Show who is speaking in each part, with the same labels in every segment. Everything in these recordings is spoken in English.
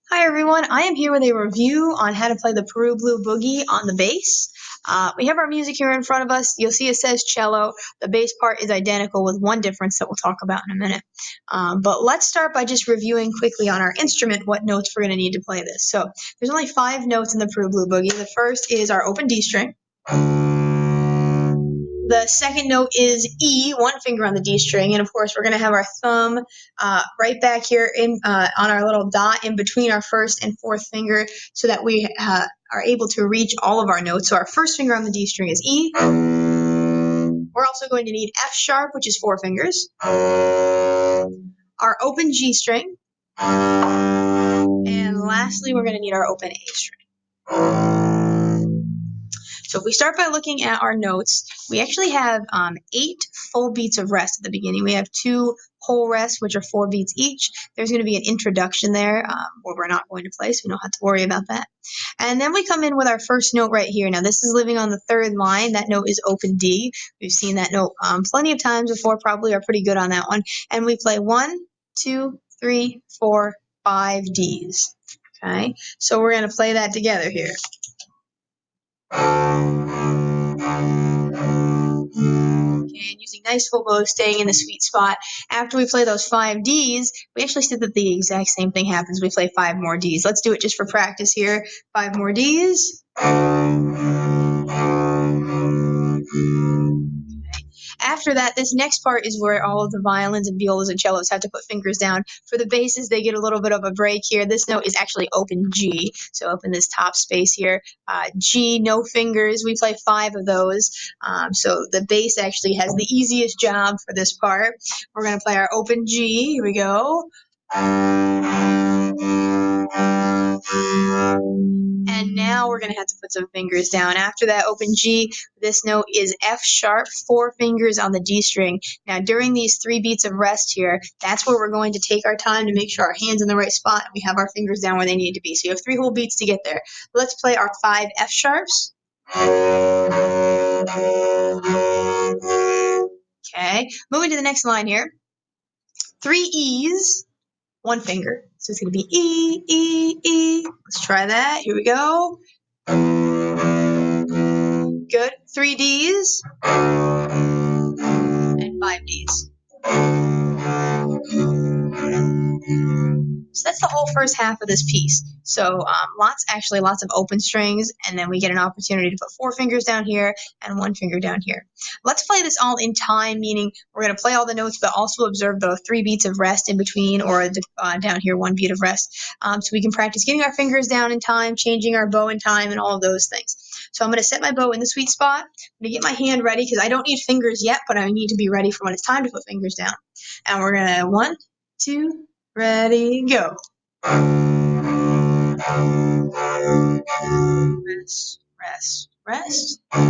Speaker 1: Hi everyone, I am here with a review on how to play the Peru Blue Boogie on the bass. We have our music here in front of us. You'll see it says cello. The bass part is identical with one difference that we'll talk about in a minute. But let's start by just reviewing quickly on our instrument what notes we're going to need to play this. So there's only 5 notes in the Peru Blue Boogie. The first is our open D string. The second note is E, one finger on the D string, and of course we're going to have our thumb right back here on our little dot in between our first and fourth finger so that we are able to reach all of our notes. So our first finger on the D string is E. We're also going to need F sharp, which is 4 fingers, our open G string, and lastly we're going to need our open A string. So if we start by looking at our notes, we actually have 8 full beats of rest at the beginning. We have 2 whole rests, which are 4 beats each. There's going to be an introduction there where we're not going to play, so we don't have to worry about that. And then we come in with our first note right here. Now this is living on the 3rd line. That note is open D. We've seen that note plenty of times before, probably are pretty good on that one. And we play 1, 2, 3, 4, 5 Ds. Okay, so we're going to play that together here. And using nice full bows, staying in the sweet spot. After we play those 5 Ds, we actually said that the exact same thing happens. We play 5 more Ds. Let's do it just for practice here. 5 more Ds. After that, this next part is where all of the violins and violas and cellos have to put fingers down. For the basses, they get a little bit of a break here. This note is actually open G, so open this top space here. G, no fingers. We play 5 of those. So the bass actually has the easiest job for this part. We're going to play our open G. Here we go. And now we're going to have to put some fingers down. After that open G, this note is F sharp, 4 fingers on the D string. Now during these 3 beats of rest here, that's where we're going to take our time to make sure our hand's in the right spot and we have our fingers down where they need to be. So you have 3 whole beats to get there. Let's play our 5 F sharps. Okay, moving to the next line here. 3 E's. 1 finger. So it's going to be E, E, E. Let's try that. Here we go. Good. 3 Ds. And 5 Ds. So that's the whole first half of this piece. So lots of open strings, and then we get an opportunity to put 4 fingers down here and 1 finger down here. Let's play this all in time, meaning we're going to play all the notes, but also observe the 3 beats of rest in between, or down here 1 beat of rest, so we can practice getting our fingers down in time, changing our bow in time, and all of those things. So I'm going to set my bow in the sweet spot. I'm going to get my hand ready because I don't need fingers yet, but I need to be ready for when it's time to put fingers down. And we're going to 1, 2, ready, go. Rest, rest, rest. Over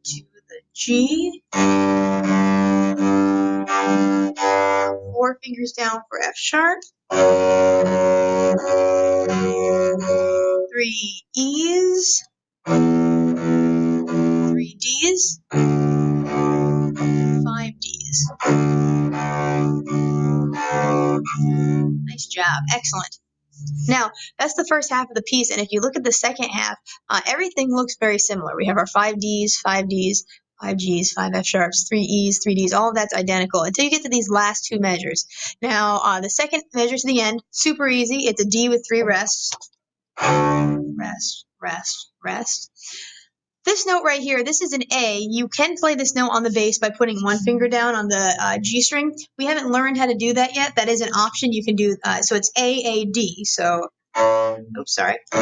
Speaker 1: to the G. 4 fingers down for F sharp. 3 E's. 3 D's. 5 D's. Nice job. Excellent. Now, that's the first half of the piece, and if you look at the second half, everything looks very similar. We have our 5 Ds, 5 Ds, 5 Gs, 5 F sharps, 3 E's, 3 Ds, all of that's identical until you get to these last 2 measures. Now, the second measure to the end, super easy. It's a D with 3 rests. Rest, rest, rest. This note right here, this is an A. You can play this note on the bass by putting 1 finger down on the G string. We haven't learned how to do that yet. That is an option you can do. So it's A, A, D. So, oops, sorry. If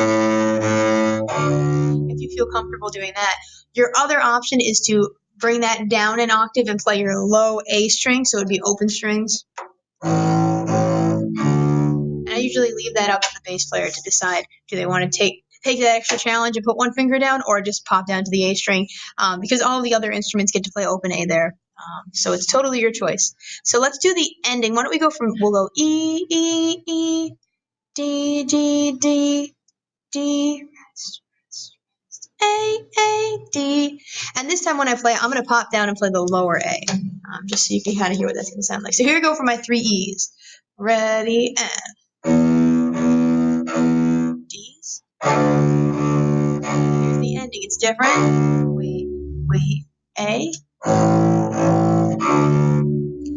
Speaker 1: you feel comfortable doing that. Your other option is to bring that down an octave and play your low A string. So it would be open strings. And I usually leave that up to the bass player to decide, do they want to take that extra challenge and put 1 finger down, or just pop down to the A string, because all of the other instruments get to play open A there. So it's totally your choice. So let's do the ending. Why don't we go we'll go E, E, E, D, D, D, D, A, D. And this time when I play, I'm going to pop down and play the lower A. just so you can kind of hear what that's going to sound like. So here we go for my 3 E's. Ready, and D's. Here's the ending. It's different. We, A.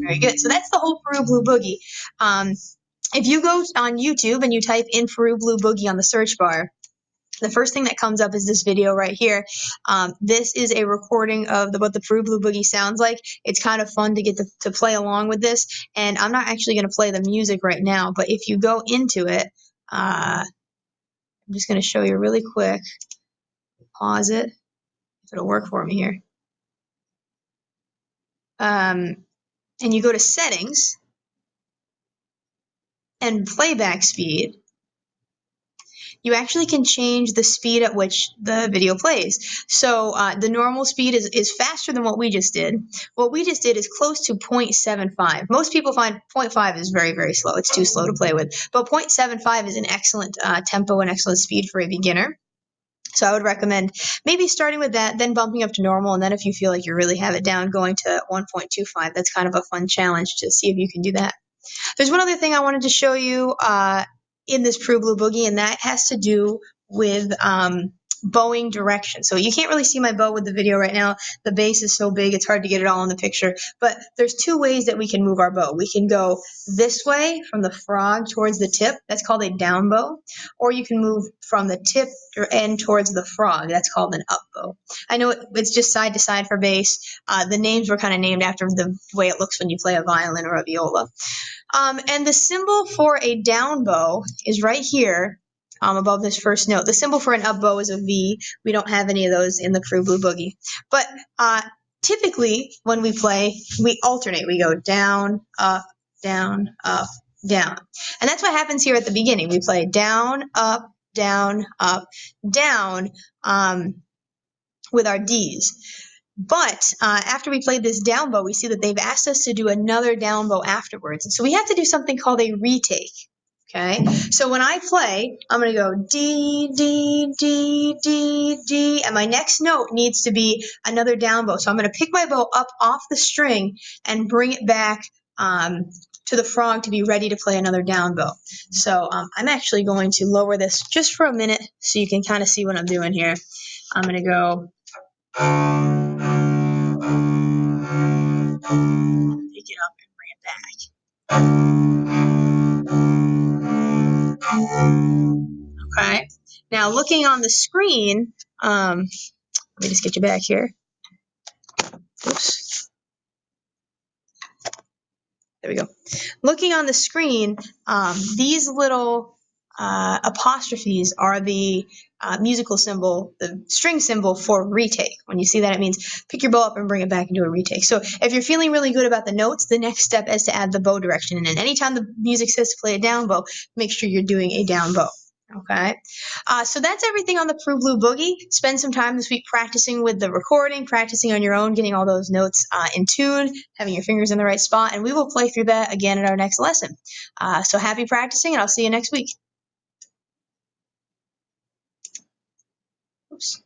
Speaker 1: Very good. So that's the whole Peru Blue Boogie. If you go on YouTube and you type in Peru Blue Boogie on the search bar, the first thing that comes up is this video right here. This is a recording of what the Peru Blue Boogie sounds like. It's kind of fun to get to play along with this. And I'm not actually going to play the music right now, but if you go into it, I'm just going to show you really quick. Pause it, if it'll work for me here. And you go to settings and playback speed. You actually can change the speed at which the video plays. So the normal speed is faster than what we just did. What we just did is close to 0.75. Most people find 0.5 is very, very slow. It's too slow to play with. But 0.75 is an excellent tempo and excellent speed for a beginner. So I would recommend maybe starting with that, then bumping up to normal, and then if you feel like you really have it down, going to 1.25. That's kind of a fun challenge to see if you can do that. There's one other thing I wanted to show you in this Peru Blue Boogie, and that has to do with bowing direction. So you can't really see my bow with the video right now. The base is so big, it's hard to get it all in the picture. But there's 2 ways that we can move our bow. We can go this way from the frog towards the tip. That's called a down bow. Or you can move from the tip end towards the frog. That's called an up bow. I know it's just side to side for bass. The names were kind of named after the way it looks when you play a violin or a viola. And the symbol for a down bow is right here above this first note. The symbol for an up bow is a V. We don't have any of those in the Peru Blue Boogie. But typically, when we play, we alternate. We go down, up, down, up, down. And that's what happens here at the beginning. We play down, up, down, with our D's. But after we played this down bow, we see that they've asked us to do another down bow afterwards. And so we have to do something called a retake. Okay, so when I play, I'm going to go D, D, D, D, D, and my next note needs to be another down bow. So I'm going to pick my bow up off the string and bring it back to the frog to be ready to play another down bow. So I'm actually going to lower this just for a minute so you can kind of see what I'm doing here. I'm going to go pick it up and bring it back. Okay. Now looking on the screen, let me just get you back here. Oops. There we go. Looking on the screen, these little apostrophes are the musical symbol, the string symbol for retake. When you see that, it means pick your bow up and bring it back and do a retake. So if you're feeling really good about the notes, the next step is to add the bow direction. And anytime the music says to play a down bow, make sure you're doing a down bow. Okay, so that's everything on the Peru Blue Boogie. Spend some time this week practicing with the recording, practicing on your own, getting all those notes in tune, having your fingers in the right spot, and we will play through that again at our next lesson. So happy practicing, and I'll see you next week. Oops.